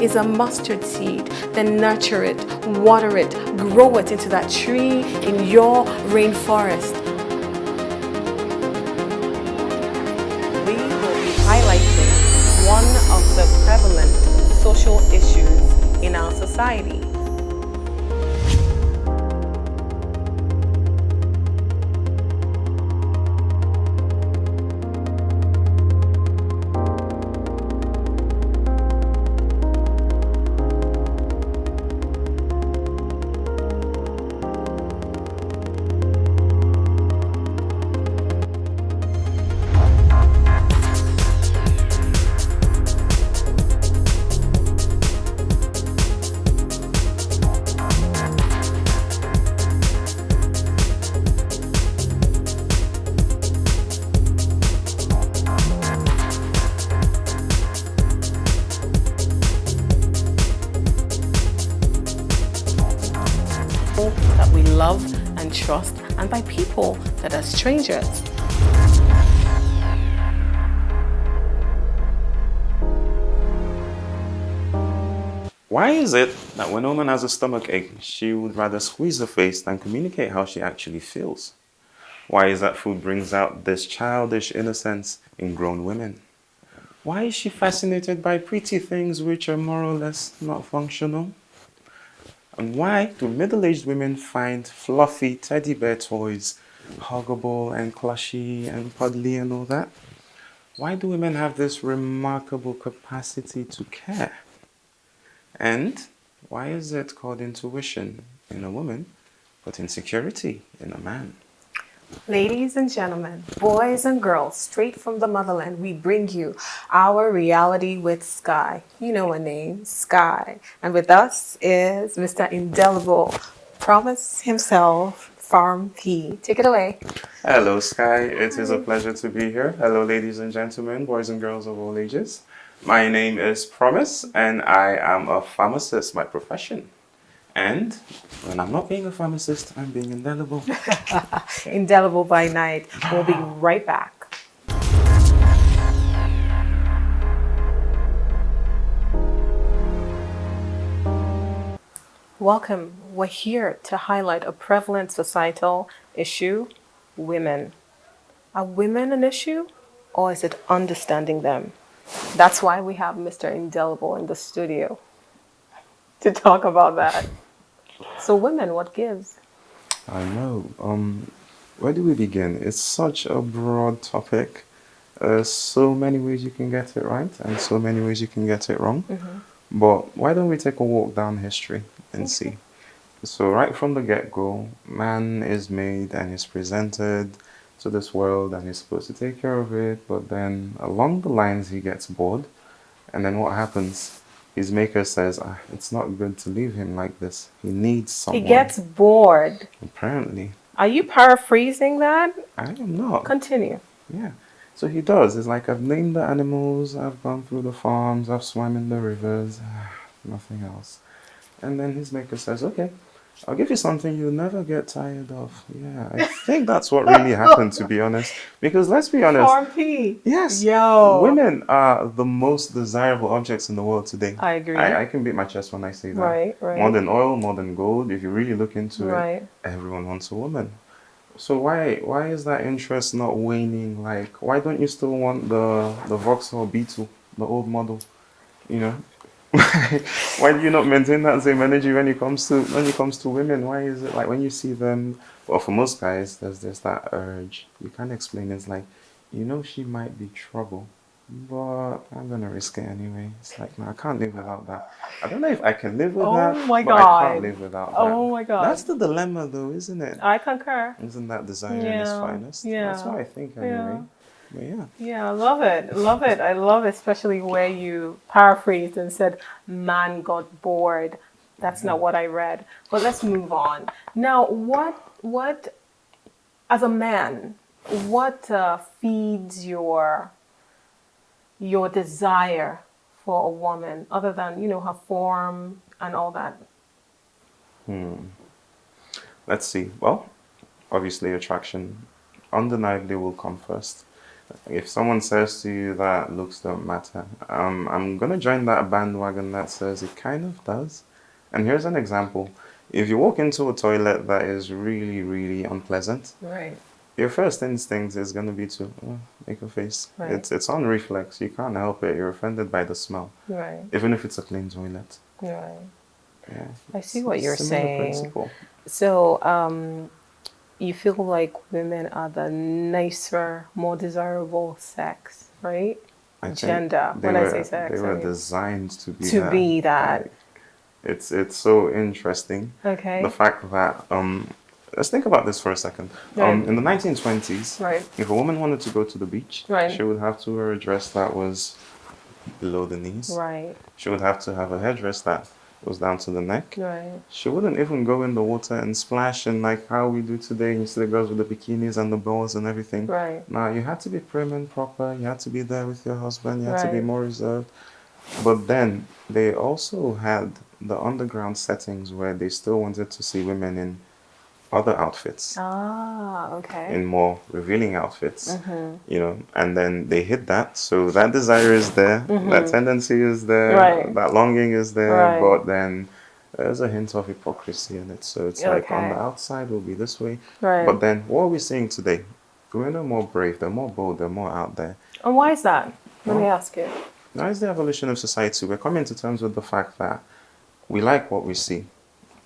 is a mustard seed, then nurture it, water it, grow it into that tree in your rainforest. We will be highlighting one of the prevalent social issues in our society. That we love and trust, and by people that are strangers. Why is it that when a woman has a stomach ache, she would rather squeeze her face than communicate how she actually feels? Why is that food brings out this childish innocence in grown women? Why is she fascinated by pretty things which are more or less not functional? And why do middle-aged women find fluffy teddy bear toys huggable and clushy and cuddly and all that? Why do women have this remarkable capacity to care? And why is it called intuition in a woman, but insecurity in a man? Ladies and gentlemen, boys and girls, straight from the motherland, we bring you our reality with Skye. You know her name, Skye. And with us is Mr. Indelible, Promise himself, Farm P. Take it away. Hello, Skye. It is a pleasure to be here. Hello, ladies and gentlemen, boys and girls of all ages. My name is Promise, and I am a pharmacist by profession. And when I'm not being a pharmacist, I'm being indelible. Indelible by night. We'll be right back. Welcome. We're here to highlight a prevalent societal issue, women. Are women an issue, or is it understanding them? That's why we have Mr. Indelible in the studio to talk about that. So women, what gives? I know. Where do we begin? It's such a broad topic. So many ways you can get it right, and so many ways you can get it wrong. But why don't we take a walk down history and see? So right from the get-go, man is made and is presented to this world, and he's supposed to take care of it. But then along the lines, he gets bored, and then what happens? His maker says, it's not good to leave him like this. He needs someone. He gets bored. Apparently. Are you paraphrasing that? I am not. Continue. Yeah. So he does. It's like, I've named the animals, I've gone through the farms, I've swam in the rivers, nothing else. And then his maker says, okay, I'll give you something you'll never get tired of. Yeah, I think that's what really happened, to be honest. Because let's be honest. Farm P. Yes. Yo. Women are the most desirable objects in the world today. I agree. I can beat my chest when I say that. Right. More than oil, more than gold. If you really look into it, everyone wants a woman. So why is that interest not waning? Like, why don't you still want the Vauxhall Beetle, the old model? You know? Why do you not maintain that same energy when it comes to women? Why is it like when you see them? Well, for most guys, there's that urge. You can't explain. It's like, she might be trouble, but I'm gonna risk it anyway. It's like, no, I can't live without that. I don't know if I can live with that. Oh my but God. I can't live without that. Oh my God. That's the dilemma, though, isn't it? I concur. Isn't that desire in its finest? Yeah. That's what I think, anyway. But yeah. Yeah, I love it. Love it. I love especially where you paraphrased and said, man got bored. That's not what I read. But let's move on. Now, what, as a man, what feeds your desire for a woman, other than, her form and all that? Let's see. Well, obviously attraction undeniably will come first. If someone says to you that looks don't matter, I'm gonna join that bandwagon that says it kind of does. And here's an example. If you walk into a toilet that is really, really unpleasant, Right. your first instinct is gonna be to make a face. Right. It's on reflex. You can't help it. You're offended by the smell, Right. even if it's a clean toilet. Right. Yeah, I see it's what a you're similar saying. principle. So, you feel like women are the nicer, more desirable sex, right? I think Gender. they When I say were sex, I mean designed to be to that. be that. Like, it's so interesting. The Okay. fact that let's think about this for a second. Right. In the 1920s, Right. if a woman wanted to go to the beach, Right. she would have to wear a dress that was below the knees. Right. She would have to have a headdress that was down to the neck. Right. She wouldn't even go in the water and splash and like how we do today. You see the girls with the bikinis and the bows and everything. Right. Now you had to be prim and proper. You had to be there with your husband. You had to be Right. more reserved. But then they also had the underground settings where they still wanted to see women in other outfits, Ah, okay. in more revealing outfits, Mm-hmm. and then they hid that. So that desire is there, that tendency is there, Right. that longing is there, Right. but then there's a hint of hypocrisy in it. So it's like on the Okay. outside will be this way, Right. but then what are we seeing today? Women are more brave, they're more bold, they're more out there. And why is that? Let me Well, ask you. now is the evolution of society. We're coming to terms with the fact that we like what we see.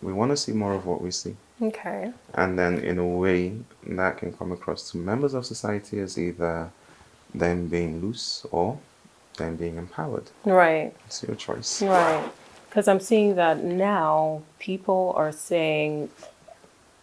We want to see more of what we see. Okay. And then, in a way, that can come across to members of society as either them being loose or them being empowered. Right. It's your choice. Right. Because I'm seeing that now people are saying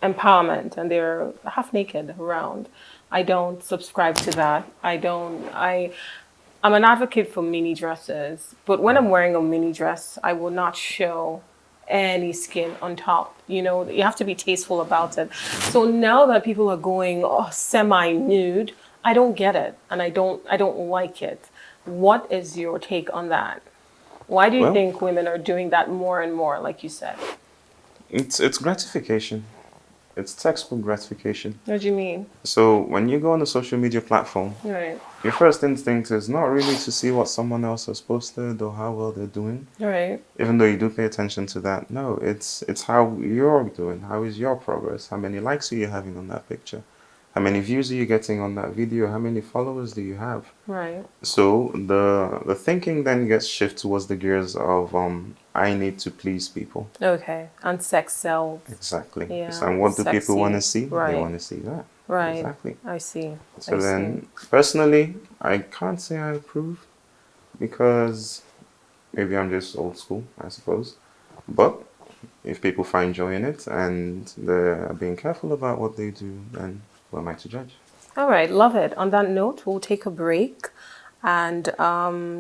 empowerment and they're half naked around. I don't subscribe to that. I'm an advocate for mini dresses, but when I'm wearing a mini dress, I will not show any skin on top. You know, you have to be tasteful about it. So now that people are going semi-nude, I don't get it, and I don't like it. What is your take on that? Why do you Well, think women are doing that more and more, like you said? it's gratification. It's textbook gratification. What do you mean? So when you go on a social media platform, Right, your first instinct is not really to see what someone else has posted or how well they're doing, right, even though you do pay attention to that. No, it's how you're doing. How is your progress? How many likes are you having on that picture? How many views are you getting on that video? How many followers do you have? right. So the thinking then gets shifted towards the gears of I need to please people. Okay, and sex sells. Exactly. Yeah, So, and what do people want to sexy. see? They Right, want to see that. right. Exactly. I see. So I then, see. personally, I can't say I approve because maybe I'm just old school, I suppose. But if people find joy in it and they're being careful about what they do, then who am I to judge? All right, love it. On that note, we'll take a break and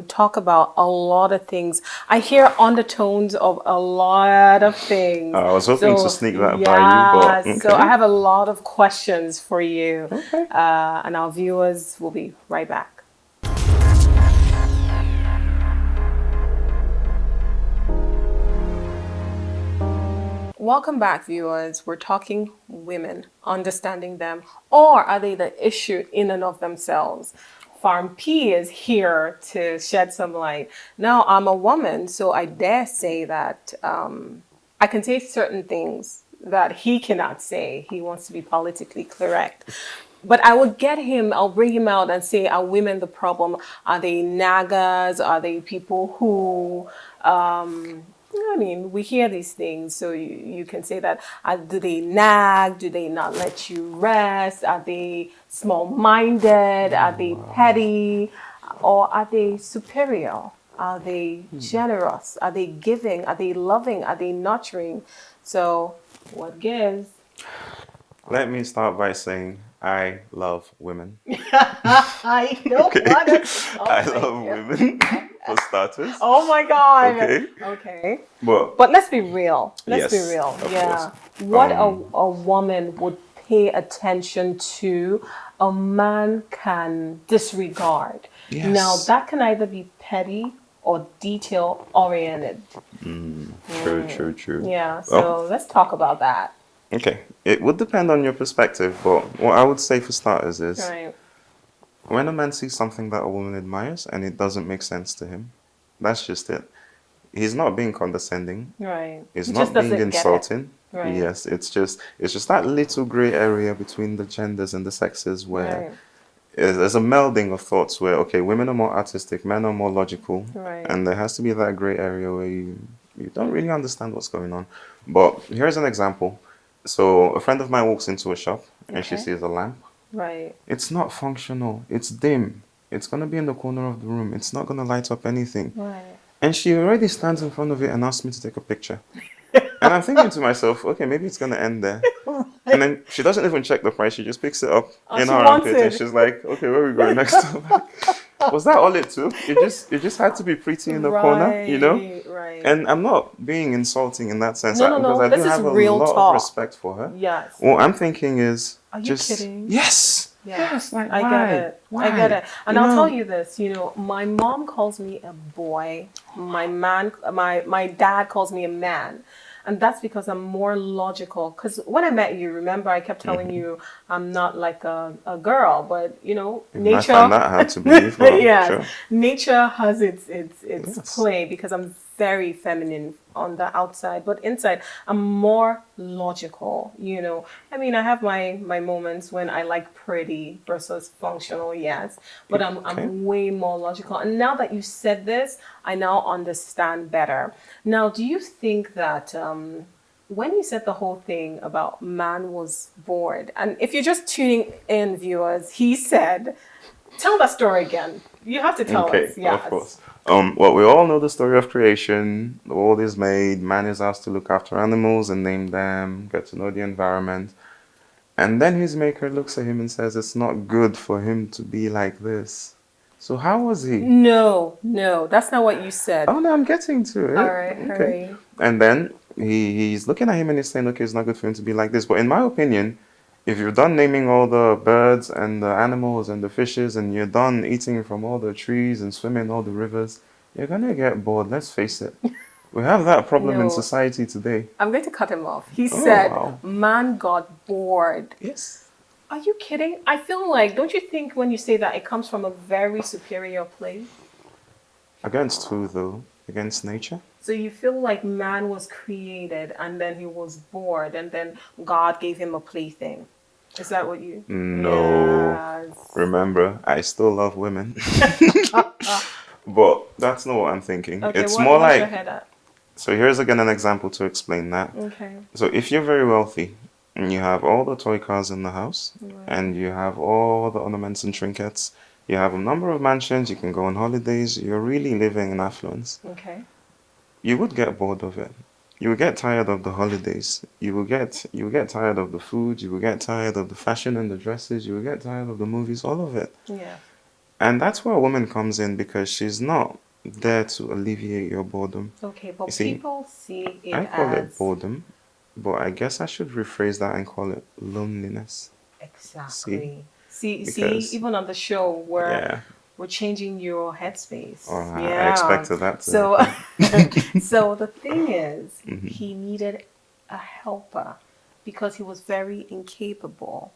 talk about a lot of things. I hear undertones of a lot of things. I was hoping to sneak that by you, but okay. So I have a lot of questions for you. Okay. And our viewers will be right back. Welcome back, viewers. We're talking women, understanding them, or are they the issue in and of themselves? Farm P is here to shed some light. Now, I'm a woman, so I dare say that I can say certain things that he cannot say. He wants to be politically correct. But I will get him, I'll bring him out and say, are women the problem? Are they naggers? Are they people who I mean, we hear these things, so you can say that. Do they nag? Do they not let you rest? Are they small-minded? Are they petty? Or are they superior? Are they generous? Are they giving? Are they loving? Are they nurturing? So, what gives? Let me start by saying I love women. I don't Okay. want to. I love women for starters. Oh my God. Okay. Okay. But But let's be real. Let's Yes, be real. of Yeah. course. What a woman would pay attention to, a man can disregard. Yes. Now, that can either be petty or detail oriented. True. Yeah. So let's talk about that. Okay. It would depend on your perspective, but what I would say for starters is Right. When a man sees something that a woman admires and it doesn't make sense to him, that's just it. He's not being condescending. Right. It's He just not being doesn't get it. insulting. Right. Yes, it's just that little gray area between the genders and the sexes where Right. there's a melding of thoughts where, okay, women are more artistic, men are more logical, Right. and there has to be that gray area where you don't really understand what's going on. But here's an example. So a friend of mine walks into a shop and she Okay. sees a lamp. Right. It's not functional. It's dim. It's gonna be in the corner of the room. It's not gonna light up anything. Right. And she already stands in front of it and asks me to take a picture. And I'm thinking to myself, okay, maybe it's gonna end there. And then she doesn't even check the price. She just picks it up Oh, in she her wants armpit, and it. she's like, "Okay, where are we going next?" I'm like, was that all it took? It just had to be pretty in the corner, you know? Right. And I'm not being insulting in that sense, No, no, because no. I do This is have a real lot of talk. respect for her. Yes. What I'm thinking is, Are you just kidding? yes, Yeah. yes, like I why? get it. Why? I get it. And You I'll tell know? you this, my mom calls me a boy. My dad calls me a man. And that's because I'm more logical. Because when I met you, remember, I kept telling you I'm not like a girl, but I find that hard to believe. Well, yes, sure. nature has its Yes. play because I'm very feminine on the outside, but inside I'm more logical. I mean, I have my moments when I like pretty versus functional, yes, but I'm Okay. I'm way more logical. And now that you said this, I now understand better. Now, do you think that when you said the whole thing about man was bored, and if you're just tuning in, viewers, he said, tell that story again. You have to tell Okay, us. Yes. of course. Well, we all know the story of creation. The world is made. Man is asked to look after animals and name them, get to know the environment. And then his maker looks at him and says, it's not good for him to be like this. So how was he? No, that's not what you said. Oh no, I'm getting to it. All right, Okay. hurry. And then he's looking at him and he's saying, okay, it's not good for him to be like this. But in my opinion, if you're done naming all the birds and the animals and the fishes and you're done eating from all the trees and swimming in all the rivers, you're gonna get bored. Let's face it. We have that problem in No. society today. I'm going to cut him off. He Oh, said, wow. man got bored. Yes. Are you kidding? I feel like, don't you think when you say that it comes from a very superior place? Against who though? Against nature? So you feel like man was created and then he was bored and then God gave him a plaything. Is that what you? No. Yes. Remember, I still love women. But that's not what I'm thinking. Okay, It's what, more what's your like, head at? so here's again an example to explain that. Okay. So if you're very wealthy and you have all the toy cars in the house and you have all the ornaments and trinkets, you have a number of mansions, you can go on holidays, you're really living in affluence. Okay. You would get bored of it. You will get tired of the holidays. You will get tired of the food. You will get tired of the fashion and the dresses. You will get tired of the movies, all of it. Yeah. And that's where a woman comes in because she's not there to alleviate your boredom. Okay, but You see, people see it I call it as boredom, but I guess I should rephrase that and call it loneliness. exactly. See, Because even on the show where yeah, we're changing your headspace. oh, I Yeah. expected that to So, happen. so the thing is, Mhm. he needed a helper because he was very incapable.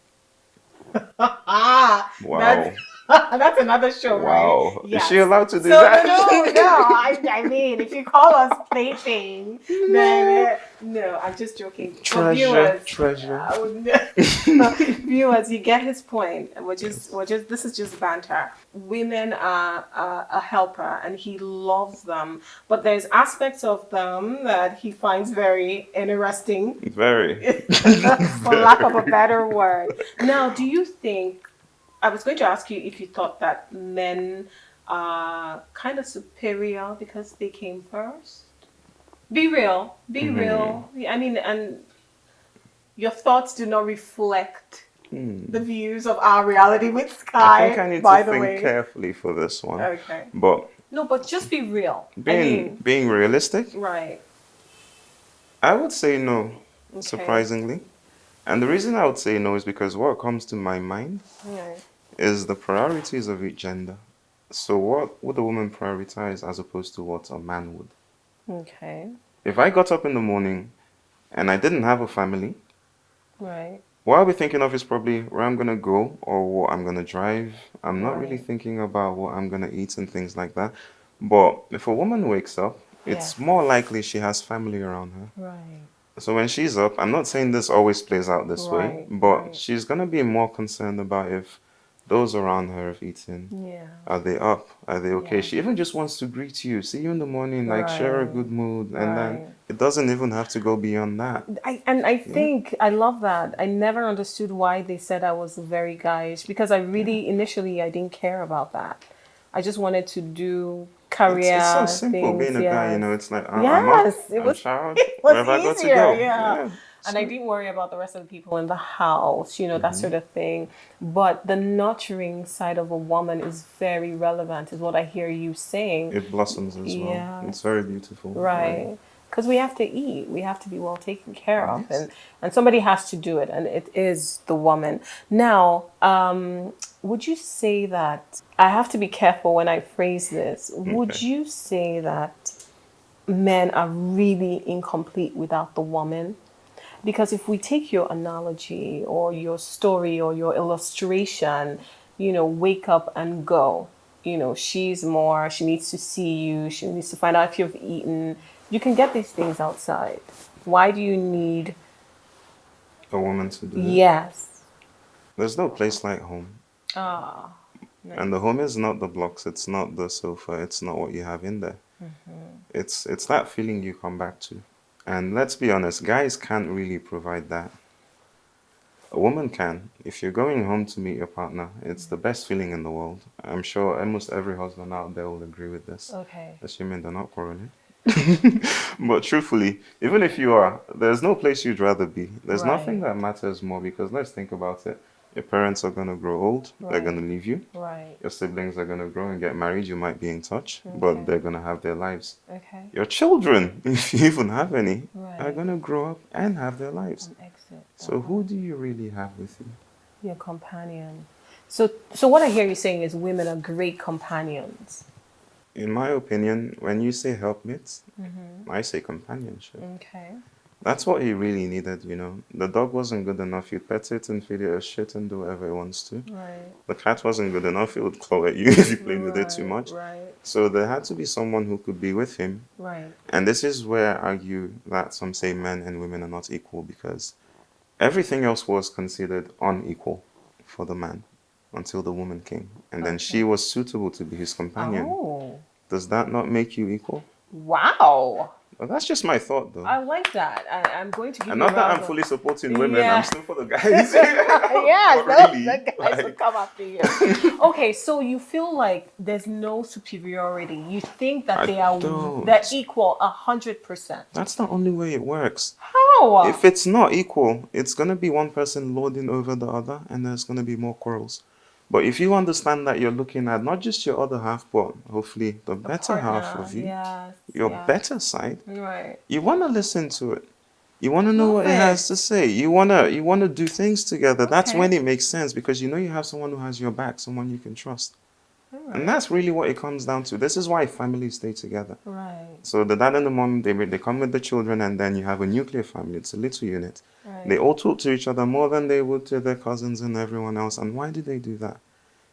Wow. That's another show, Wow. right? Is she allowed to do So that? no. I mean, if you call us plaything, then no. I'm just joking. For Treasure, viewers, treasure. I would, viewers, you get his point. We're just this is just banter. Women are a helper, and he loves them, but there's aspects of them that he finds very interesting, Very. for lack of a better word. Now, do you think? I was going to ask you if you thought that men are kind of superior because they came first. Be real. Be real. I mean, and your thoughts do not reflect the views of our reality with I Skye, think I need by to the think way. carefully for this one. Okay. But No, but just be real. I being mean, being realistic, right. I would say no, Okay. surprisingly. And the reason I would say no is because what comes to my mind Right. is the priorities of each gender. So what would a woman prioritize as opposed to what a man would? Okay. If I got up in the morning and I didn't have a family, Right. what I'll be thinking of is probably where I'm gonna go or what I'm gonna drive. I'm not really Right. thinking about what I'm gonna eat and things like that. But if a woman wakes up, Yes. it's more likely she has family around her. Right. So when she's up, I'm not saying this always plays out this way, Right. but Right. she's gonna be more concerned about if those around her have eaten. Yeah. Are they up? Are they okay? Yeah. She even just wants to greet you, see you in the morning, like share a Right. good mood, and then Right. it doesn't even have to go beyond that. I Yeah, think I love that. I never understood why they said I was very guyish because I yeah. really initially I didn't care about that. I just wanted to do It's so career simple being things. a guy, you Yes. know. It's like I'm up, Yes, it I'm was showered, it where was have I got to easier, go? yeah. Yeah, And I sweet. didn't worry about the rest of the people in the house, that Hmm. sort of thing. But the nurturing side of a woman is very relevant, is what I hear you saying. It blossoms as well. Yes. It's very beautiful. Like, Right. Because we have to eat. We have to be well taken care of. yes. And somebody has to do it, and it is the woman. Now, would you say that I have to be careful when I phrase this? Would Okay. you say that men are really incomplete without the woman? Because if we take your analogy or your story or your illustration, wake up and go. She's more, she needs to see you, she needs to find out if you've eaten. You can get these things outside. Why do you need, A woman to do it. yes. There's no place like home. Ah, And the nice. home is not the blocks, it's not the sofa, it's not what you have in there. It's that feeling you come back to. And let's be honest, guys can't really provide that. A woman can. If you're going home to meet your partner, it's the best feeling in the world. I'm sure almost every husband out there will agree with this, Okay. assuming they're not quarreling. But truthfully, even if you are, there's no place you'd rather be. There's nothing Right, that matters more because let's think about it. Your parents are going to grow old, they're going to right, leave you. right. Your siblings are going to grow and get married, you might be in touch, but Okay, they're going to have their lives. okay. Your children, if you even have any, are Right. going to grow up and have their lives. An exit. So who do you really have with you? Your companion. So what I hear you saying is women are great companions. In my opinion, when you say helpmates, I say companionship. Okay. That's what he really needed, you know. The dog wasn't good enough, you'd pet it and feed it a shit and do whatever it wants to. Right. The cat wasn't good enough, it would claw at you if you played with it too Right. much. Right. So there had to be someone who could be with him. Right. And this is where I argue that some say men and women are not equal because everything else was considered unequal for the man until the woman came. And then she Okay. was suitable to be his companion. Oh. Does that not make you equal? Wow. Well, that's just my thought, though. I like that. I'm going to give And you a not that round I'm of. fully supporting women, I'm Yeah. still for the guys. Yes, But the really, guys will like, come after you. Okay, so you feel like there's no superiority. You think that I they're don't. equal 100%. That's the only way it works. How? If it's not equal, it's going to be one person lording over the other, and there's going to be more quarrels. But if you understand that you're looking at not just your other half, but hopefully the A better half partner. of you, Yes. your Yeah. better side, Right. you want to listen to it. You want to know Love what it has to it. say. You want to do things together. That's when Okay. it makes sense because you know you have someone who has your back, someone you can trust. All And right. that's really what it comes down to. This is why families stay together. Right. So the dad and the mom, they come with the children, and then you have a nuclear family. It's a little unit. They Right. all talk to each other more than they would to their cousins and everyone else. And why do they do that?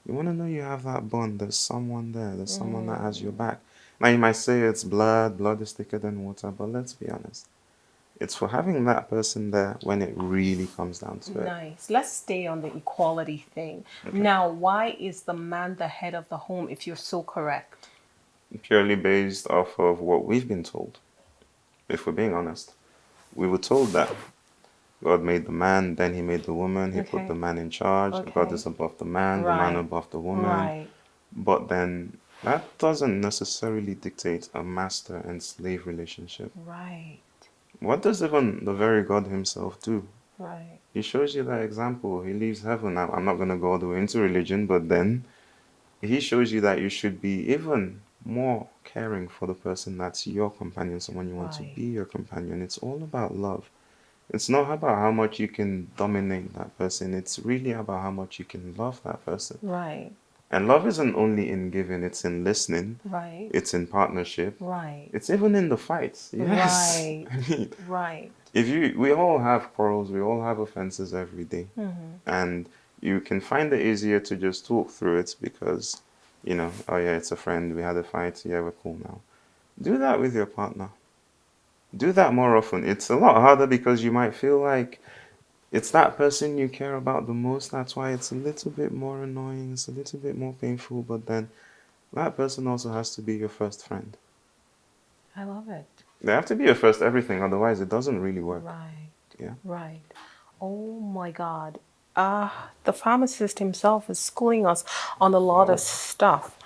You want to know you have that bond. There's someone there. There's someone that has your back. Now you might say it's blood. Blood is thicker than water. But let's be honest. It's for having that person there when it really comes down to it. Nice. Let's stay on the equality thing. Okay. Now, why is the man the head of the home if you're so correct? Purely based off of what we've been told. If we're being honest, we were told that God made the man, then he made the woman, he put Okay. the man in charge. God Okay. is above the man Right. above the woman. Right. But then that doesn't necessarily dictate a master and slave relationship. Right. What does even the very God himself do? Right. He shows you that example. He leaves heaven. I'm not going to go all the way into religion, but then he shows you that you should be even more caring for the person that's your companion, someone you want to Right. be your companion. It's all about love. It's not about how much you can dominate that person. It's really about how much you can love that person. Right. And love isn't only in giving, it's in listening, Right. it's in partnership, Right. it's even in the fights. Yes. Right. I mean, Right. we all have quarrels, we all have offenses every day. And you can find it easier to just talk through it because, oh yeah, it's a friend, we had a fight, yeah, we're cool now. Do that with your partner. Do that more often. It's a lot harder because you might feel like it's that person you care about the most. That's why it's a little bit more annoying, it's a little bit more painful, but then that person also has to be your first friend. I love it. They have to be your first everything, otherwise it doesn't really work. Right. Yeah. Right. Oh my God. The pharmacist himself is schooling us on a lot of stuff.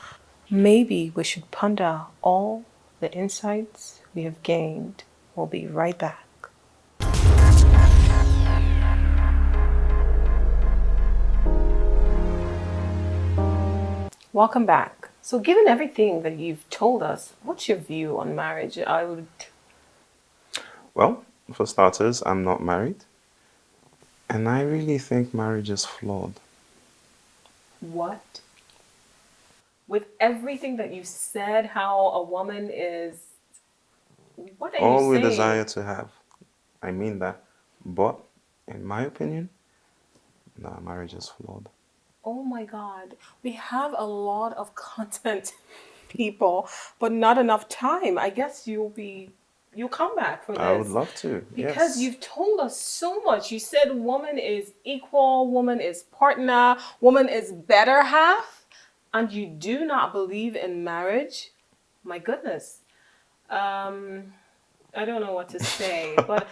Maybe we should ponder all the insights we have gained. We'll be right back. Welcome back. So, given everything that you've told us, what's your view on marriage? Well, for starters, I'm not married. And I really think marriage is flawed. What? With everything that you said, how a woman is. What are you All we saying? desire to have. I mean that. But, in my opinion, no, marriage is flawed. Oh my God. We have a lot of content, people, but not enough time. I guess you'll come back for this. I would love to. Because Yes. you've told us so much. You said woman is equal, woman is partner, woman is better half, and you do not believe in marriage. My goodness. I don't know what to say, but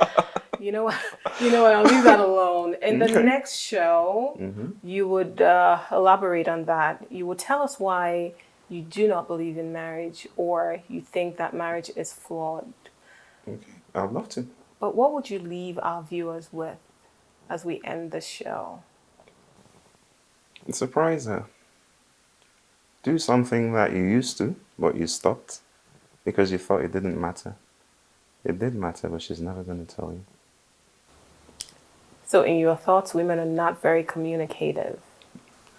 you know what? I'll leave that alone. In the Okay. next show, you would elaborate on that. You would tell us why you do not believe in marriage or you think that marriage is flawed. Okay. I'd love to. But what would you leave our viewers with as we end the show? Surprise her. Do something that you used to, but you stopped because you thought it didn't matter. It did matter, but she's never going to tell you. So, in your thoughts, women are not very communicative.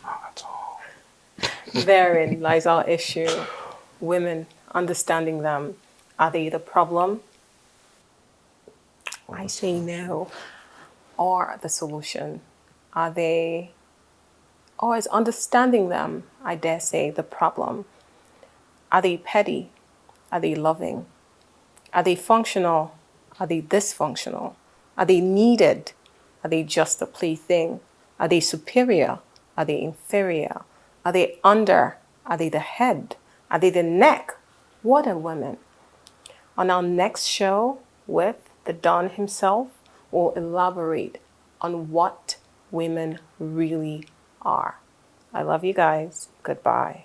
Not at all. Therein lies our issue. Women, understanding them. Are they the problem? I say no. Or the solution? Are they, or is understanding them, I dare say, the problem? Are they petty? Are they loving? Are they functional? Are they dysfunctional? Are they needed? Are they just a plaything? Are they superior? Are they inferior? Are they under? Are they the head? Are they the neck? What are women? On our next show with the Don himself, we'll elaborate on what women really are. I love you guys. Goodbye.